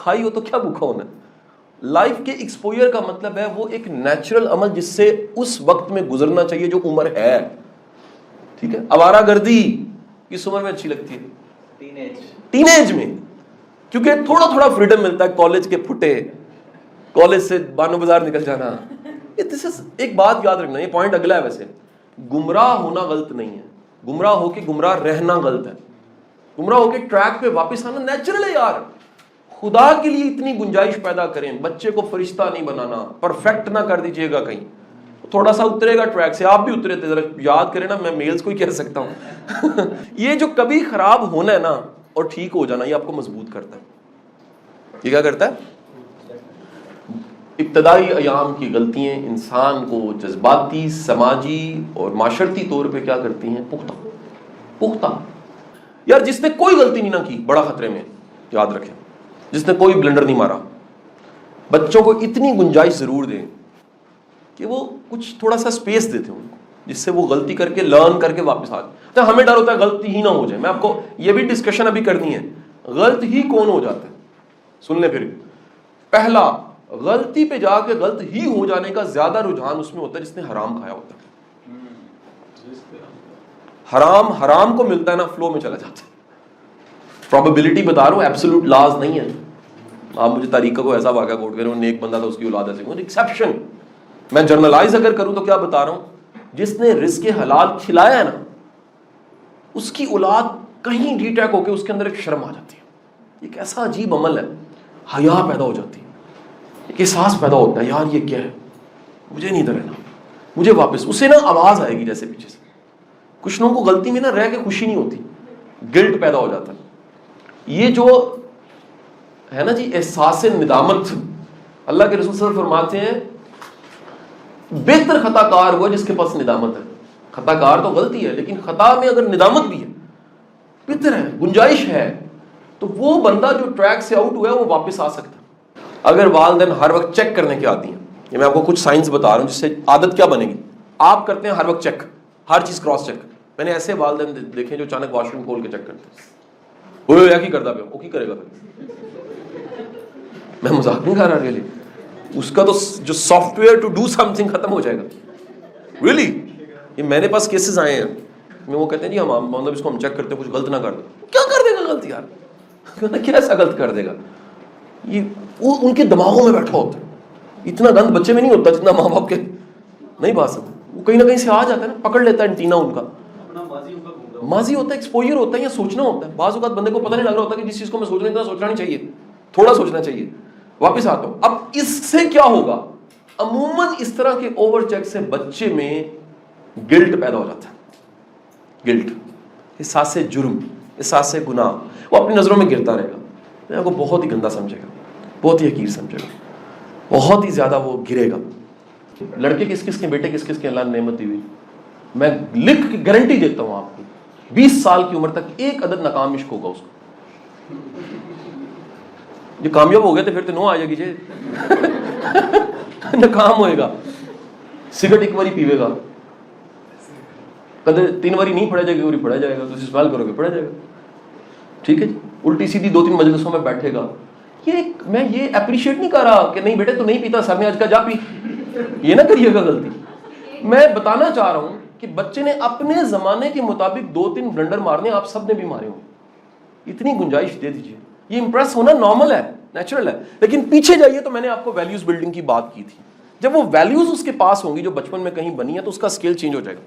کھائی ہو تو کیا بھوکا ہونا ہے. لائف کے ایکسپوجر کا مطلب ہے وہ ایک نیچرل عمل جس سے اس وقت میں گزرنا چاہیے جو عمر ہے. ٹھیک ہے. آوارہ گردی کس عمر میں اچھی لگتی ہے؟ ٹین ایج میں, کیونکہ تھوڑا تھوڑا فریڈم ملتا ہے. کالج کے پھٹے, کالج سے بانو بازار نکل جانا. ایک بات یاد رکھنا, یہ پوائنٹ اگلا ہے ویسے. گمراہ ہونا غلط نہیں ہے, گمراہ ہو کے گمراہ رہنا غلط ہے. گمراہ ہو کے ٹریک پہ واپس آنا نیچرل ہے یار. خدا کے لیے اتنی گنجائش پیدا کریں. بچے کو فرشتہ نہیں بنانا, پرفیکٹ نہ کر دیجئے گا کہیں. تھوڑا سا اترے گا ٹریک سے, آپ بھی اترے تھے, ذرا یاد کریں نا, میں میلز کو ہی کہہ سکتا ہوں. یہ جو کبھی خراب ہونا ہے نا اور ٹھیک ہو جانا, یہ آپ کو مضبوط کرتا ہے. یہ کیا کرتا ہے؟ ابتدائی ایام کی غلطیاں انسان کو جذباتی, سماجی اور معاشرتی طور پہ کیا کرتی ہیں؟ پختہ. یار جس نے کوئی غلطی نہیں نہ کی بڑا خطرے میں, یاد رکھیں. جس نے کوئی بلنڈر نہیں مارا. بچوں کو اتنی گنجائش ضرور دیں کہ وہ کچھ تھوڑا سا سپیس دیتے ہیں ان کو, جس سے وہ غلطی کر کے لرن کر کے واپس آ جائے. ہمیں ڈر ہوتا ہے غلطی ہی نہ ہو جائے. میں آپ کو یہ بھی ڈسکشن ابھی کرنی ہے, غلط ہی کون ہو جاتا ہے. سن لیں پھر. پہلا, غلطی پہ جا کے غلط ہی ہو جانے کا زیادہ رجحان اس میں ہوتا ہے جس نے حرام کھایا ہوتا ہے. حرام کو ملتا ہے نا, فلو میں چلا جاتا ہے. پروبیبلٹی بتا رہا ہوں, ایبسولوٹ لاز نہیں ہے. آپ مجھے طریقہ کو ایسا واقعہ کوٹ کریں, وہ نیک بندہ تھا, اس کی اولاد ایسے, ایکسیپشن. میں جرنلائز اگر کروں تو کیا بتا رہا ہوں, جس نے رزق حلال کھلایا ہے نا, اس کی اولاد کہیں ڈی ٹیک ہو کے اس کے اندر ایک شرم آ جاتی ہے. ایک ایسا عجیب عمل ہے, حیا پیدا ہو جاتی ہے, ایک احساس پیدا ہوتا ہے, یار یہ کیا ہے, مجھے نہیں ادھر رہنا, مجھے واپس. اسے نا آواز آئے گی جیسے پیچھے سے. کچھ لوگوں کو غلطی میں نا رہ کے خوشی نہیں ہوتی, گلٹ پیدا ہو جاتا ہے. یہ جو ہے نا جی احساس ندامت, اللہ کے رسول صلی اللہ علیہ وسلم فرماتے ہیں بہتر خطا کار ہوا جس کے پاس ندامت ہے. خطا کار تو غلطی ہے, لیکن خطا میں اگر ندامت بھی ہے, بہتر ہے, گنجائش ہے, تو وہ بندہ جو ٹریک سے آؤٹ ہوا ہے وہ واپس آ سکتا ہے. اگر والدین ہر وقت چیک کرنے کے عادی ہیں, یہ میں آپ کو کچھ سائنس بتا رہا ہوں جس سے عادت کیا بنے گی. آپ کرتے ہیں ہر وقت چیک, ہر چیز کراس چیک. میں نے ایسے والدین دیکھے جو اچانک واش روم کھول کے چیک کرتے ہیں. وہ یا کی کرتا پہ وہ کی کرے گا پھر, میں مذاق نہیں کر رہا ریلی. اس کا تو جو software to do something ختم ہو جائے گا. ریلی یہ میرے پاس کیسز آئے ہیں, میں وہ کہتے ہیں جی ہم مطلب اس کو ہم چیک کرتے ہیں, کچھ غلط نہ کر دو. کیا کر دے گا غلط یار, کیا ایسا غلط کر دے گا. یہ وہ ان کے دماغوں میں بیٹھا ہوتا ہے. اتنا گند بچے میں نہیں ہوتا جتنا ماں باپ کے نہیں بات سکتے. وہ کہیں نہ کہیں سے آ جاتا ہے نا, پکڑ لیتا ہے انٹینا ان کا. ماضی ہوتا ہے, ایکسپوجر ہوتا ہے, یا سوچنا ہوتا ہے. بعض اوقات بندے کو پتہ نہیں لگ رہا ہوتا کہ جس چیز کو میں سوچ رہا ہوں اتنا سوچنا نہیں چاہیے, تھوڑا سوچنا چاہیے. واپس آتا ہوں. اب اس سے کیا ہوگا, عموماً اس طرح کے اوور چیک سے بچے میں گلٹ پیدا ہو جاتا ہے. گلٹ, احساس جرم, احساس گناہ, وہ اپنی نظروں میں گرتا رہے گا. میں کو بہت ہی گندا سمجھے گا, بہت ہی حقیر سمجھے گا, بہت ہی زیادہ وہ گرے گا. لڑکے کس کس کے, بیٹے کس کس کے اللہ نے نعمت دی ہوئی, میں لکھ کے گارنٹی دیتا ہوں آپ کو 20 سال کی عمر تک ایک عدد ناکام عشق ہوگا اس کو. جو کامیاب ہو گئے تو پھر تو نو آ جائے گی جی. ناکام ہوئے گا, سگریٹ ایک باری پیوے گا, کدے 3 باری نہیں پڑھا جائے گا, پڑھا جائے گا, تو سوال کرو گے پڑھا جائے گا. ٹھیک ہے جی, الٹی سیدھی 2-3 مجلسوں میں بیٹھے گا. میں یہ اپریشیٹ نہیں کر رہا کہ نہیں بیٹے تو نہیں پیتا, سر نے آج کا جا پی, یہ نہ کریے گا غلطی. میں بتانا چاہ رہا ہوں کہ بچے نے اپنے زمانے کے مطابق 2-3 بلنڈر مارنے, آپ سب نے بھی مارے ہوں. اتنی گنجائش دے دیجیے. یہ امپریس ہونا نارمل ہے, نیچرل ہے. لیکن پیچھے جائیے تو میں نے آپ کو ویلیوز بلڈنگ کی بات کی تھی. جب وہ ویلیوز اس کے پاس ہوں گی جو بچپن میں کہیں بنی ہے, تو اس کا اسکیل چینج ہو جائے گا.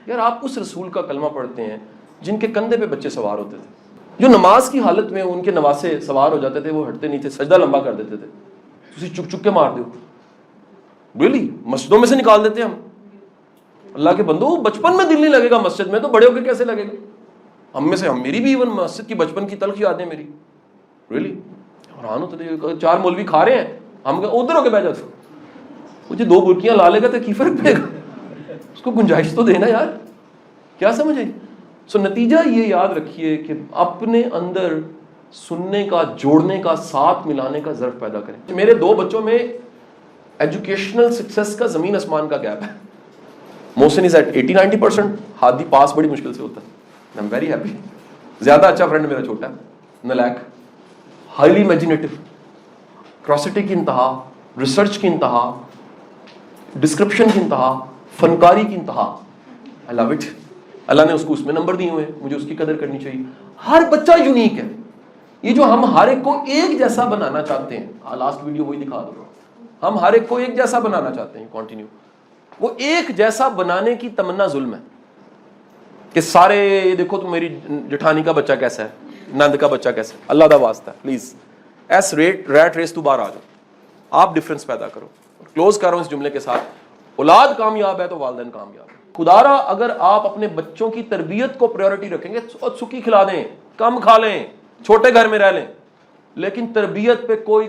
یار آپ اس رسول کا کلمہ پڑھتے ہیں جن کے کندھے پہ بچے سوار ہوتے تھے, جو نماز کی حالت میں ان کے نواسے سوار ہو جاتے تھے, وہ ہٹتے نہیں تھے, سجدہ لمبا کر دیتے تھے, اسی چک چک کے مار دو. ریلی مسجدوں میں سے نکال دیتے ہم. اللہ کے بندو, بچپن میں دل نہیں لگے گا مسجد میں, تو بڑے ہو کے کیسے لگے گا. ہم میں سے, میری بھی ایون مسجد کی بچپن کی تلخ یادیں میری. ریلی حیران ہوتے تھے, 4 مولوی کھا رہے ہیں, ہم ادھر ہو کے بیٹھ جاتے. مجھے 2 برکیاں لا لے گا تو کی فرق پڑے گا, اس کو گنجائش تو دینا یار, کیا سمجھے. سو نتیجہ یہ یاد رکھیے کہ اپنے اندر سننے کا, جوڑنے کا, ساتھ ملانے کا ظرف پیدا کریں. میرے 2 بچوں میں ایجوکیشنل سکسیس کا زمین آسمان کا گیپ ہے. محسن از ایٹ 80-90%, ہادی پاس بڑی مشکل سے ہوتا ہے. I am very happy. زیادہ اچھا فرینڈ میرا چھوٹا ہے, نالیک, ہائیلی امیجنیٹو, کراسٹی کی انتہا، ریسرچ کی انتہا، ڈسکرپشن کی انتہا، فنکاری کی انتہا. I love it. اللہ نے اس کو اس میں نمبر دیے ہوئے ہیں، مجھے اس کی قدر کرنی چاہیے. ہر بچہ یونیک ہے. یہ جو ہم ہر ایک کو ایک جیسا بنانا چاہتے ہیں، لاسٹ ویڈیو وہی دکھا دوں، ہم ہر ایک کو ایک جیسا بنانا چاہتے ہیں. کنٹینیو. وہ ایک جیسا بنانے کی تمنا ظلم ہے کہ سارے دیکھو تو میری جٹھانی کا بچہ کیسا ہے، نند کا بچہ کیسا ہے. اللہ دا واسطہ پلیز ایس ریٹ ریس تو باہر آ جاؤ. آپ ڈفرنس پیدا کرو. کلوز کر رہا ہوں اس جملے کے ساتھ، اولاد کامیاب ہے تو والدین کامیاب ہے. خدارا اگر آپ اپنے بچوں کی تربیت کو پریورٹی رکھیں گے، سکی کھلا دیں، کم کھا لیں، چھوٹے گھر میں رہ لیں، لیکن تربیت پہ کوئی